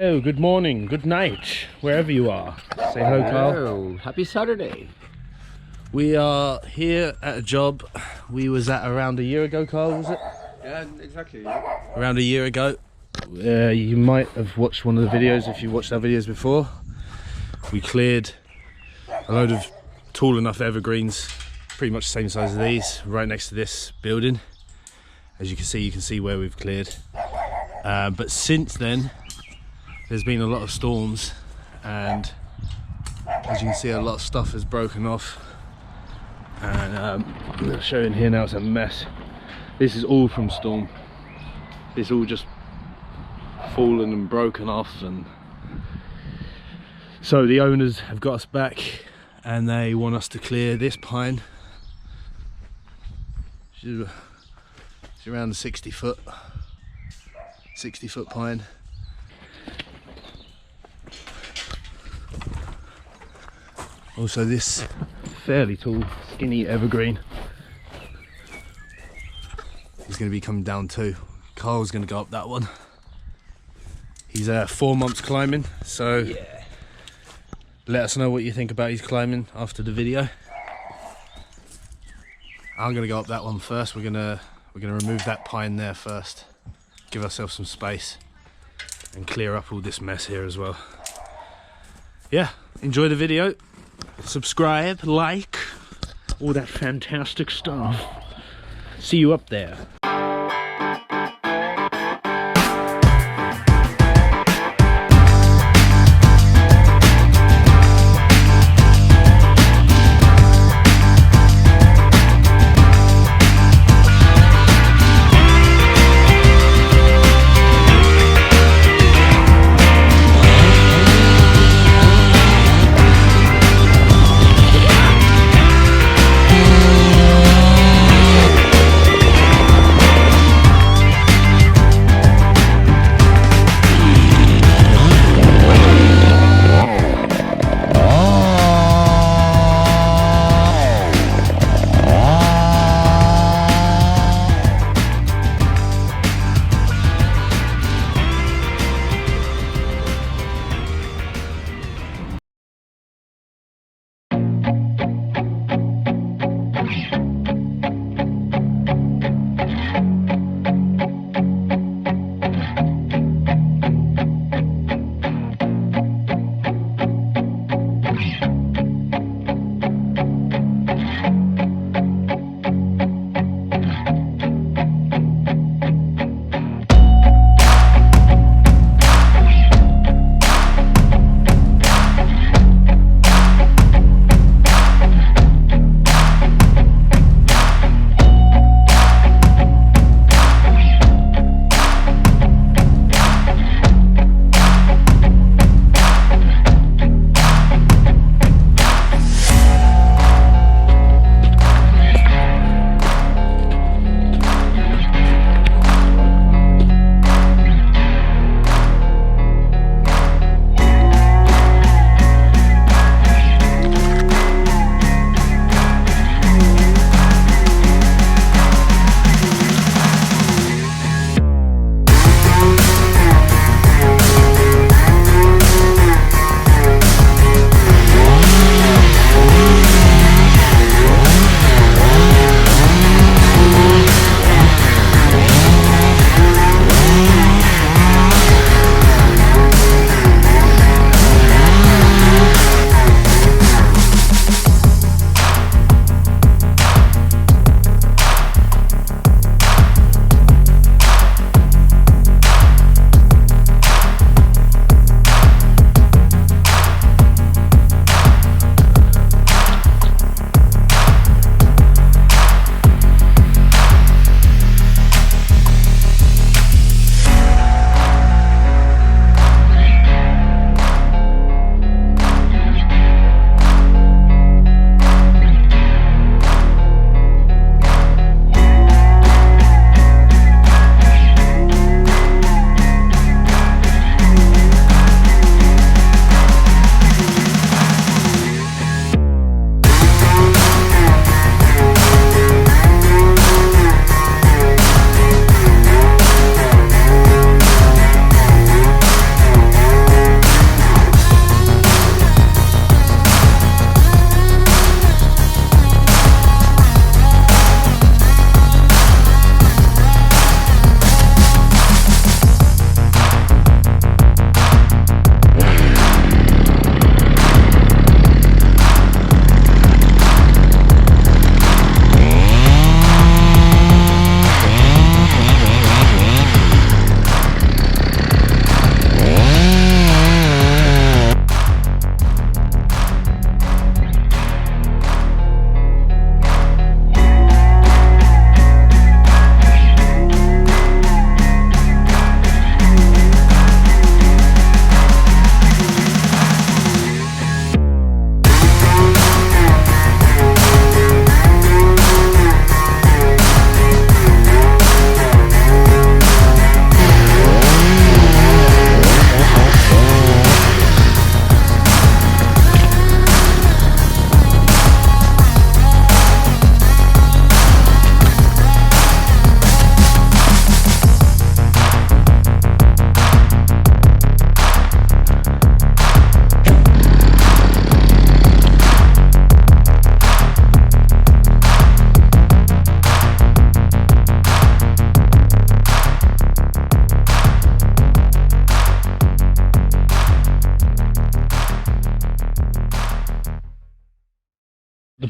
Oh, good morning, good night, wherever you are. Say hello, Carl. Hello, happy Saturday. We are here at a job we was at around a year ago, Carl, was it? Yeah, exactly. Around a year ago. You might have watched one of the videos if you watched our videos before. We cleared a load of tall enough evergreens, pretty much the same size as these, right next to this building. As you can see where we've cleared. But since then, there's been a lot of storms, and as you can see, a lot of stuff has broken off. And I'm showing here now, it's a mess. This is all from storm. It's all just fallen and broken off, and so the owners have got us back, and they want us to clear this pine. It's around a 60 foot pine. Also this fairly tall, skinny evergreen is going to be coming down too. Carl's going to go up that one. He's 4 months climbing, so yeah. Let us know what you think about his climbing after the video. I'm going to go up that one first. We're going to remove that pine there first, give ourselves some space and clear up all this mess here as well. Yeah, enjoy the video. Subscribe, like, all that fantastic stuff. See you up there.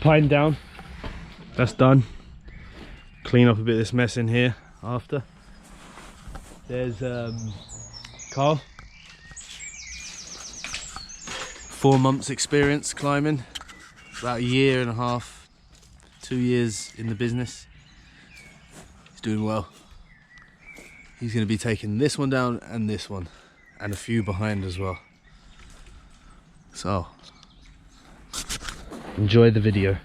pine down. That's done. Clean up a bit of this mess in here after. There's Carl. 4 months experience climbing. About a year and a half, 2 years in the business. He's doing well. He's going to be taking this one down and this one, and a few behind as well. So, enjoy the video.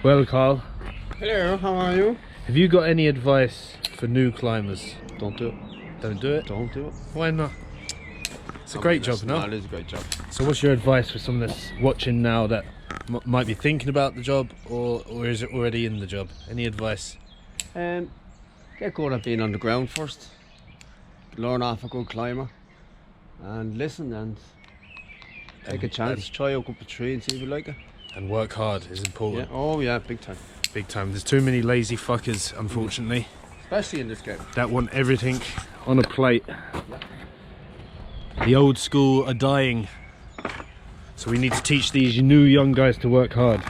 Well, Carl. Hello, how are you? Have you got any advice for new climbers? Don't do it. Don't do it? Don't do it. Why not? It's a great job, no? It is a great job. So what's your advice for someone that's watching now that might be thinking about the job or is it already in the job? Any advice? Get good at being on the ground first. Learn off a good climber. And listen and take a chance. Try out up a tree and see if you like it. And work hard is important. Yeah. Oh yeah, big time. Big time. There's too many lazy fuckers, unfortunately, Especially in this game. that want everything on a plate. The old school are dying. So we need to teach these new young guys to work hard.